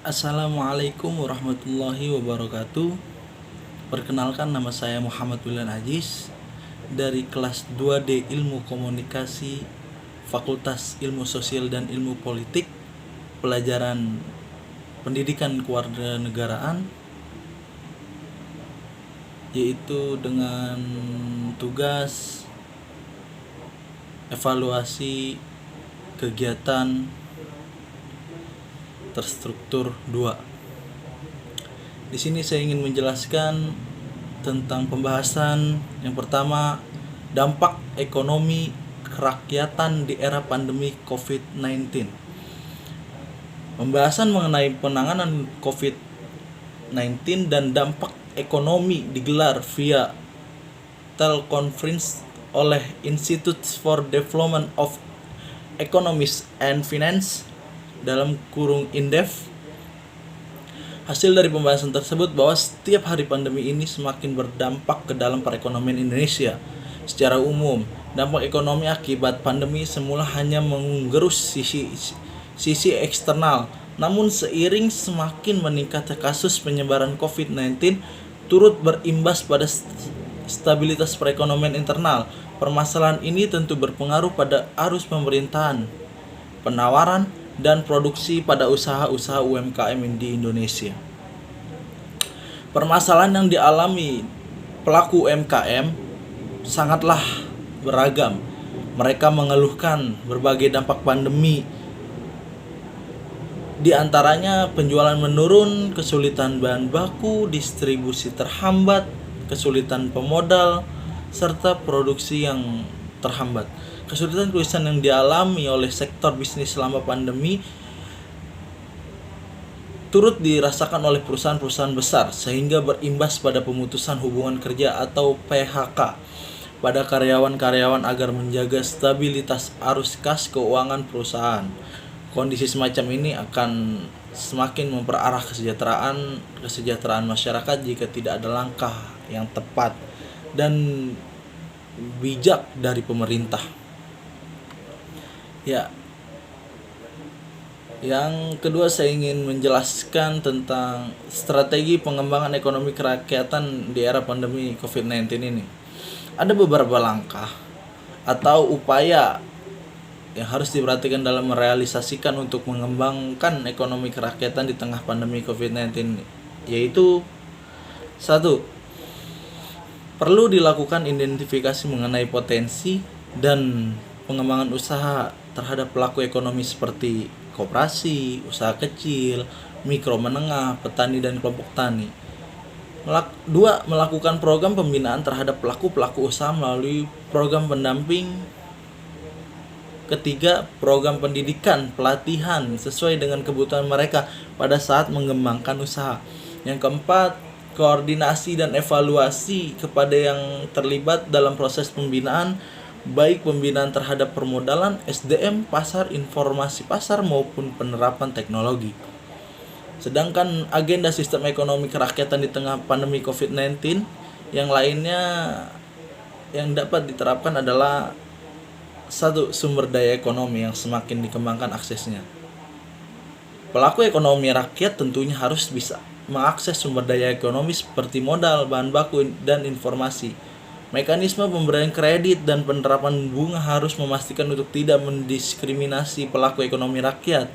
Assalamualaikum warahmatullahi wabarakatuh. Perkenalkan, nama saya Muhammad William Ajis dari kelas 2D Ilmu Komunikasi Fakultas Ilmu Sosial dan Ilmu Politik, pelajaran Pendidikan Kewarganegaraan, yaitu dengan tugas evaluasi kegiatan terstruktur 2. Di sini saya ingin menjelaskan tentang pembahasan yang pertama, dampak ekonomi kerakyatan di era pandemi COVID-19. Pembahasan mengenai penanganan COVID-19 dan dampak ekonomi digelar via teleconference oleh Institute for Development of Economics and Finance (INDEF). Hasil dari pembahasan tersebut bahwa setiap hari pandemi ini semakin berdampak ke dalam perekonomian Indonesia. Secara umum, dampak ekonomi akibat pandemi semula hanya menggerus sisi eksternal, namun seiring semakin meningkatnya kasus penyebaran COVID-19 turut berimbas pada stabilitas perekonomian internal. Permasalahan ini tentu berpengaruh pada arus pemerintahan, penawaran, dan produksi pada usaha-usaha UMKM di Indonesia. Permasalahan yang dialami pelaku UMKM sangatlah beragam. Mereka mengeluhkan berbagai dampak pandemi, di antaranya penjualan menurun, kesulitan bahan baku, distribusi terhambat, kesulitan pemodal, serta produksi yang terhambat. Kesulitan yang dialami oleh sektor bisnis selama pandemi turut dirasakan oleh perusahaan-perusahaan besar, sehingga berimbas pada pemutusan hubungan kerja atau PHK pada karyawan-karyawan agar menjaga stabilitas arus kas keuangan perusahaan. Kondisi semacam ini akan semakin memperarah kesejahteraan masyarakat jika tidak ada langkah yang tepat dan bijak dari pemerintah. Yang kedua, saya ingin menjelaskan tentang strategi pengembangan ekonomi kerakyatan di era pandemi COVID-19 ini. Ada beberapa langkah atau upaya yang harus diperhatikan dalam merealisasikan untuk mengembangkan ekonomi kerakyatan di tengah pandemi COVID-19, yaitu 1. Perlu dilakukan identifikasi mengenai potensi dan pengembangan usaha terhadap pelaku ekonomi seperti koperasi, usaha kecil, mikro menengah, petani dan kelompok tani. 2. Melakukan program pembinaan terhadap pelaku-pelaku usaha melalui program pendamping. 3. Program pendidikan, pelatihan sesuai dengan kebutuhan mereka pada saat mengembangkan usaha. Yang 4, koordinasi dan evaluasi kepada yang terlibat dalam proses pembinaan, baik pembinaan terhadap permodalan, SDM, pasar, informasi pasar, maupun penerapan teknologi. Sedangkan agenda sistem ekonomi kerakyatan di tengah pandemi COVID-19 yang lainnya yang dapat diterapkan adalah 1. Sumber daya ekonomi yang semakin dikembangkan aksesnya. Pelaku ekonomi rakyat tentunya harus bisa mengakses sumber daya ekonomi seperti modal, bahan baku, dan informasi. Mekanisme pemberian kredit dan penerapan bunga harus memastikan untuk tidak mendiskriminasi pelaku ekonomi rakyat.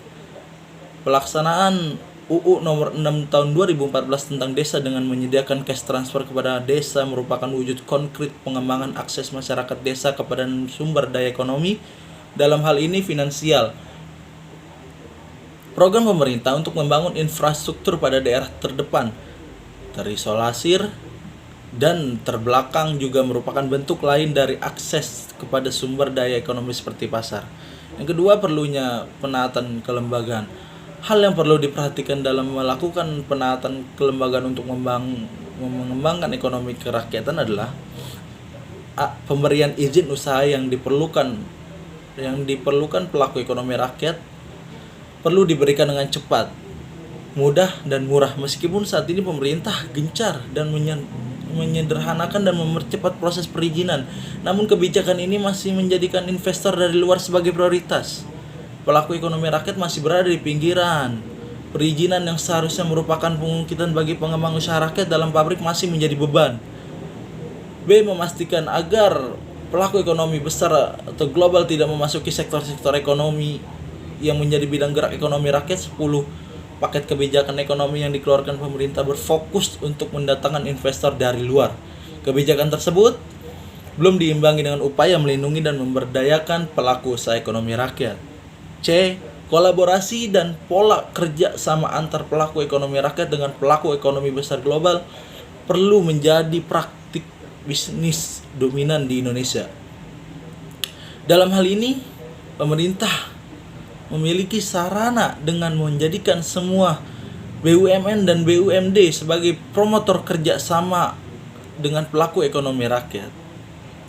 Pelaksanaan UU nomor 6 tahun 2014 tentang desa dengan menyediakan cash transfer kepada desa merupakan wujud konkret pengembangan akses masyarakat desa kepada sumber daya ekonomi, dalam hal ini finansial. Program pemerintah untuk membangun infrastruktur pada daerah terdepan, terisolir, dan terbelakang juga merupakan bentuk lain dari akses kepada sumber daya ekonomi seperti pasar. Yang kedua, perlunya penataan kelembagaan. Hal yang perlu diperhatikan dalam melakukan penataan kelembagaan untuk mengembangkan ekonomi kerakyatan adalah pemberian izin usaha yang diperlukan pelaku ekonomi rakyat perlu diberikan dengan cepat, mudah, dan murah. Meskipun saat ini pemerintah gencar dan menyederhanakan dan mempercepat proses perizinan, namun kebijakan ini masih menjadikan investor dari luar sebagai prioritas. Pelaku ekonomi rakyat masih berada di pinggiran Perizinan yang seharusnya merupakan pengungkitan bagi pengembang usaha rakyat dalam pabrik masih menjadi beban. B. Memastikan agar pelaku ekonomi besar atau global tidak memasuki sektor-sektor ekonomi yang menjadi bidang gerak ekonomi rakyat. 10. Paket kebijakan ekonomi yang dikeluarkan pemerintah berfokus untuk mendatangkan investor dari luar. Kebijakan tersebut belum diimbangi dengan upaya melindungi dan memberdayakan pelaku usaha ekonomi rakyat. C. Kolaborasi dan pola kerja sama antar pelaku ekonomi rakyat dengan pelaku ekonomi besar global perlu menjadi praktik bisnis dominan di Indonesia. Dalam hal ini, pemerintah memiliki sarana dengan menjadikan semua BUMN dan BUMD sebagai promotor kerjasama dengan pelaku ekonomi rakyat.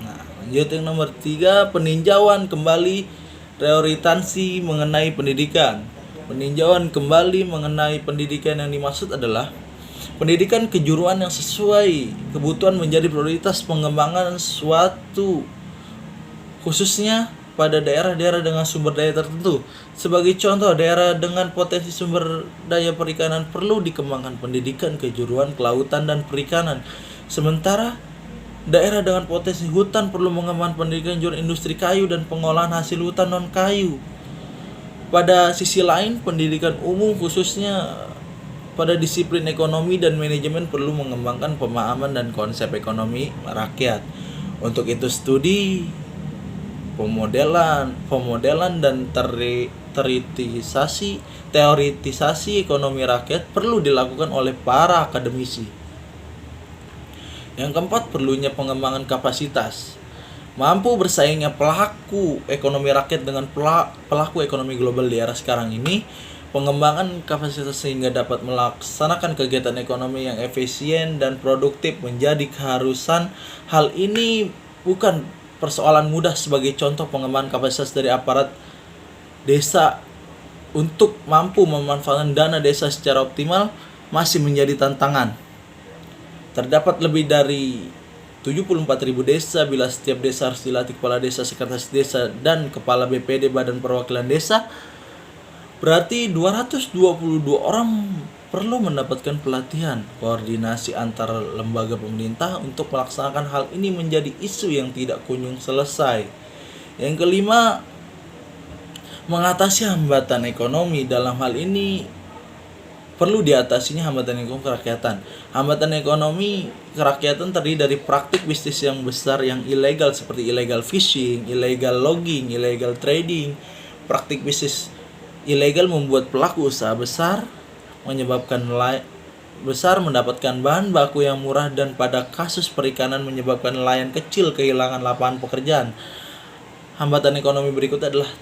Nah, lanjut yang nomor 3, peninjauan kembali prioritasasi mengenai pendidikan. Peninjauan kembali mengenai pendidikan yang dimaksud adalah pendidikan kejuruan yang sesuai kebutuhan menjadi prioritas pengembangan suatu, khususnya pada daerah-daerah dengan sumber daya tertentu. Sebagai contoh, daerah dengan potensi sumber daya perikanan perlu dikembangkan pendidikan kejuruan kelautan dan perikanan. Sementara daerah dengan potensi hutan perlu mengembangkan pendidikan jurusan industri kayu dan pengolahan hasil hutan non-kayu. Pada sisi lain, pendidikan umum khususnya pada disiplin ekonomi dan manajemen perlu mengembangkan pemahaman dan konsep ekonomi rakyat. Untuk itu studi, pemodelan dan teoritisasi ekonomi rakyat perlu dilakukan oleh para akademisi. Yang keempat, perlunya pengembangan kapasitas. Mampu bersaingnya pelaku ekonomi rakyat dengan pelaku ekonomi global di era sekarang ini, pengembangan kapasitas sehingga dapat melaksanakan kegiatan ekonomi yang efisien dan produktif menjadi keharusan. Hal ini bukan persoalan mudah. Sebagai contoh, pengembangan kapasitas dari aparat desa untuk mampu memanfaatkan dana desa secara optimal masih menjadi tantangan. Terdapat lebih dari 74.000 desa. Bila setiap desa harus dilatih kepala desa, sekretaris desa, dan kepala BPD Badan Perwakilan Desa, berarti 222 orang perlu mendapatkan pelatihan. Koordinasi antar lembaga pemerintah untuk melaksanakan hal ini menjadi isu yang tidak kunjung selesai. Yang kelima, mengatasi hambatan ekonomi. Dalam hal ini perlu diatasinya hambatan ekonomi kerakyatan. Hambatan ekonomi kerakyatan terdiri dari praktik bisnis yang besar yang ilegal seperti illegal fishing, illegal logging, illegal trading. Praktik bisnis ilegal membuat pelaku usaha besar mendapatkan bahan baku yang murah, dan pada kasus perikanan menyebabkan nelayan kecil kehilangan lapangan pekerjaan. Hambatan ekonomi berikut adalah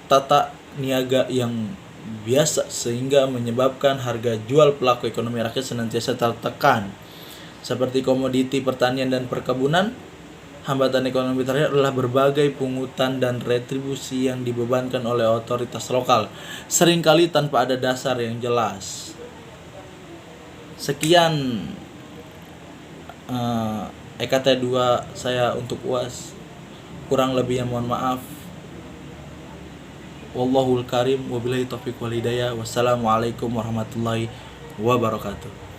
tata niaga yang biasa sehingga menyebabkan harga jual pelaku ekonomi rakyat senantiasa tertekan. Seperti komoditi pertanian dan perkebunan, hambatan ekonomi terakhir adalah berbagai pungutan dan retribusi yang dibebankan oleh otoritas lokal, seringkali tanpa ada dasar yang jelas. Sekian EKT 2 saya untuk UAS. Kurang lebihnya mohon maaf. Wallahul karim, wabillahi taufiq wal hidayah. Wassalamualaikum warahmatullahi wabarakatuh.